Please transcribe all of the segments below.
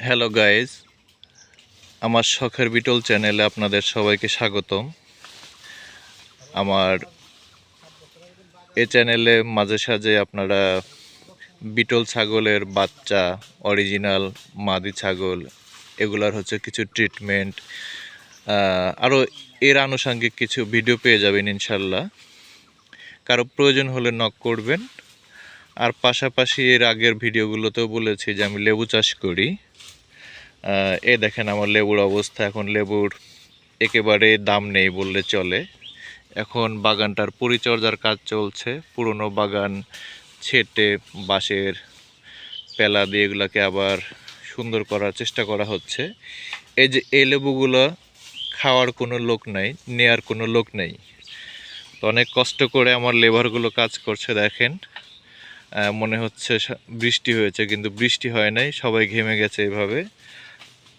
Hello guys, আমার শখের beetle চ্যানেলে আপনাদের সবাইকে স্বাগতম। আমার এই চ্যানেলে মাঝে সাঝে আপনারা বিটল ছাগলের বাচ্চা, অরিজিনাল মাদি ছাগল, এগুলার কিছু ট্রিটমেন্ট, আরও এর আনুষঙ্গিক কিছু ভিডিও পেয়ে যাবেন ইনশাল্লাহ। কারো প্রয়োজন হলে নক করবেন। আর পাশাপাশি এর আগের ভিডিওগুলোতেও বলেছি যে আমি লেবু চাষ করি। এই দেখেন আমার লেবুর অবস্থা। এখন লেবুর একেবারে দাম নেই বললে চলে। এখন বাগানটার পরিচর্যার কাজ চলছে। পুরনো বাগান ছেটে বাঁশের পেলা দিয়ে এগুলোকে আবার সুন্দর করার চেষ্টা করা হচ্ছে। এই যে এই লেবুগুলো খাওয়ার কোনো লোক নাই, নেয়ার কোনো লোক নেই। তো অনেক কষ্ট করে আমার লেবারগুলো কাজ করছে। দেখেন, মনে হচ্ছে বৃষ্টি হয়েছে, কিন্তু বৃষ্টি হয় নাই। সবাই ঘেমে গেছে। এভাবে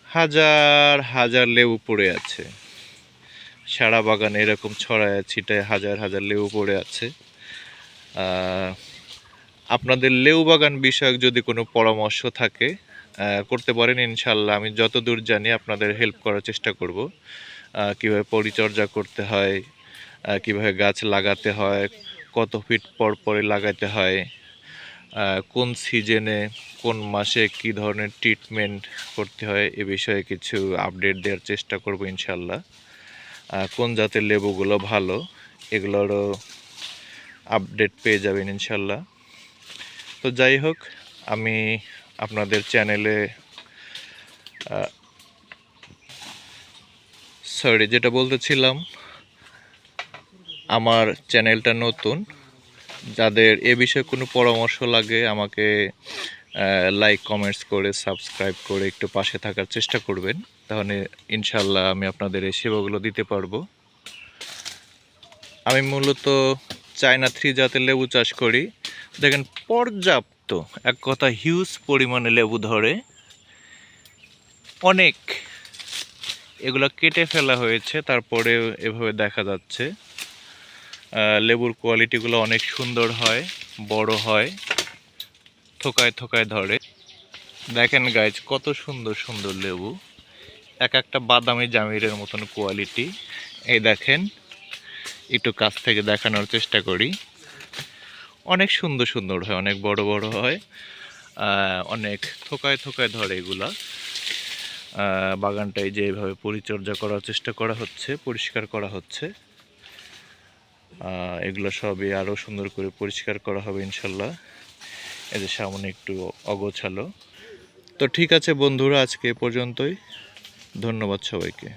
হাজার হাজার লেবু পড়ে আছে সারা বাগানে, এরকম ছড়ায় ছিটায় হাজার হাজার লেবু পড়ে আছে। আপনাদের লেবু বাগান বিষয়ক যদি কোনো পরামর্শ থাকে করতে পারেন ইনশাল্লাহ। আমি যতদূর জানি আপনাদের হেল্প করার চেষ্টা করব। কীভাবে পরিচর্যা করতে হয়, কীভাবে গাছ লাগাতে হয়, কত ফিট পর পরে লাগাতে হয়, কোন সিজনে কোন মাসে কি ধরনের ট্রিটমেন্ট করতে হয়, এ বিষয়ে কিছু আপডেট দেওয়ার চেষ্টা করব ইনশাল্লাহ। কোন জাতের লেবুগুলো ভালো, এগুলোরও আপডেট পেয়ে যাবেন ইনশাল্লাহ। তো যাই হোক, আমি আপনাদের চ্যানেলে যেটা বলতেছিলাম, আমার চ্যানেলটা নতুন। যাদের এ বিষয়ে কোনো পরামর্শ লাগে আমাকে লাইক কমেন্টস করে সাবস্ক্রাইব করে একটু পাশে থাকার চেষ্টা করবেন। তাহলে ইনশাল্লাহ আমি আপনাদের এই সেবাগুলো দিতে পারবো। আমি মূলত চায়না 3 জাতের লেবু চাষ করি। দেখেন, পর্যাপ্ত, এক কথা হিউজ পরিমাণে লেবু ধরে। অনেক এগুলো কেটে ফেলা হয়েছে, তারপরে এভাবে দেখা যাচ্ছে। লেবুর কোয়ালিটিগুলো অনেক সুন্দর হয়, বড় হয়, থোকায় থোকায় ধরে। দেখেন গাইজ, কত সুন্দর সুন্দর লেবু, এক একটা বাদামি জামিরের মতন কোয়ালিটি। এই দেখেন, একটু কাছ থেকে দেখানোর চেষ্টা করি। অনেক সুন্দর সুন্দর হয়, অনেক বড় বড় হয়, অনেক থোকায় থোকায় ধরে এগুলা। বাগানটাই যে এইভাবে পরিচর্যা করার চেষ্টা করা হচ্ছে, পরিষ্কার করা হচ্ছে। এগুলো সবই আরও সুন্দর করে পরিষ্কার করা হবে ইনশাল্লাহ। এই যে সামনে একটু অগোছালো। তো ঠিক আছে বন্ধুরা, আজকে এ পর্যন্তই। ধন্যবাদ সবাইকে।